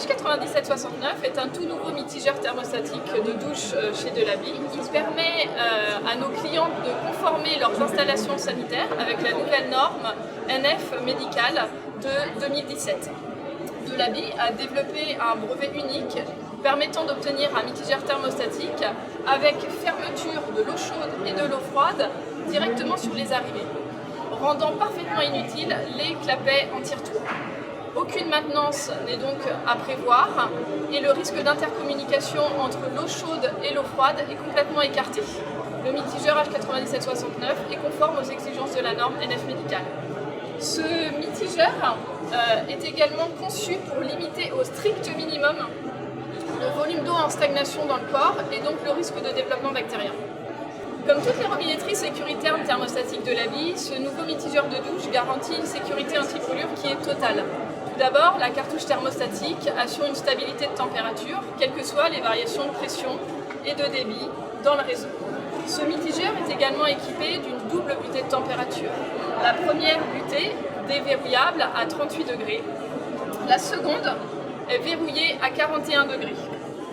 H9769 est un tout nouveau mitigeur thermostatique de douche chez Delaby. Il permet à nos clients de conformer leurs installations sanitaires avec la nouvelle norme NF médicale de 2017. Delaby a développé un brevet unique permettant d'obtenir un mitigeur thermostatique avec fermeture de l'eau chaude et de l'eau froide directement sur les arrivées, rendant parfaitement inutile les clapets en tire-trou. Aucune maintenance n'est donc à prévoir et le risque d'intercommunication entre l'eau chaude et l'eau froide est complètement écarté. Le mitigeur H9769 est conforme aux exigences de la norme NF médicale. Ce mitigeur est également conçu pour limiter au strict minimum le volume d'eau en stagnation dans le corps et donc le risque de développement bactérien. Comme toutes les robinetteries sécuritaires thermostatiques de Delaby, ce nouveau mitigeur de douche garantit une sécurité anti-brûlure qui est totale. Tout d'abord, la cartouche thermostatique assure une stabilité de température, quelles que soient les variations de pression et de débit dans le réseau. Ce mitigeur est également équipé d'une double butée de température. La première butée déverrouillable à 38 degrés. La seconde est verrouillée à 41 degrés.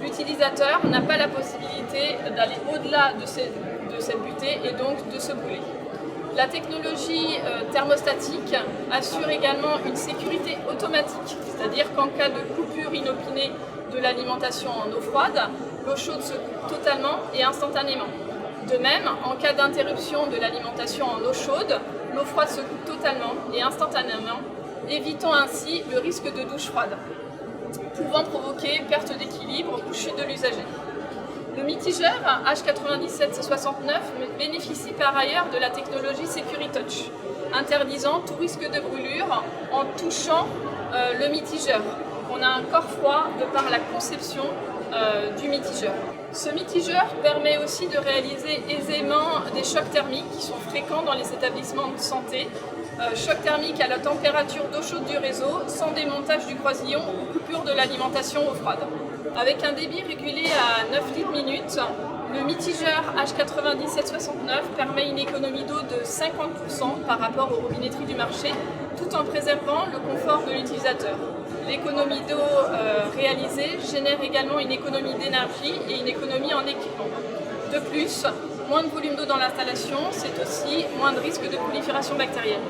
L'utilisateur n'a pas la possibilité d'aller au-delà de cette butée et donc de se brûler. La technologie thermostatique assure également une sécurité automatique, c'est-à-dire qu'en cas de coupure inopinée de l'alimentation en eau froide, l'eau chaude se coupe totalement et instantanément. De même, en cas d'interruption de l'alimentation en eau chaude, l'eau froide se coupe totalement et instantanément, évitant ainsi le risque de douche froide, pouvant provoquer perte d'équilibre ou chute de l'usager. Le mitigeur H9769 bénéficie par ailleurs de la technologie SecuriTouch, interdisant tout risque de brûlure en touchant le mitigeur. On a un corps froid de par la conception du mitigeur. Ce mitigeur permet aussi de réaliser aisément des chocs thermiques qui sont fréquents dans les établissements de santé. Choc thermique à la température d'eau chaude du réseau, sans démontage du croisillon ou coupure de l'alimentation eau froide. Avec un débit régulé à 9 litres minute, le mitigeur H9769 permet une économie d'eau de 50% par rapport aux robinetteries du marché, tout en préservant le confort de l'utilisateur. L'économie d'eau réalisée génère également une économie d'énergie et une économie en équipement. De plus, moins de volume d'eau dans l'installation, c'est aussi moins de risque de prolifération bactérienne.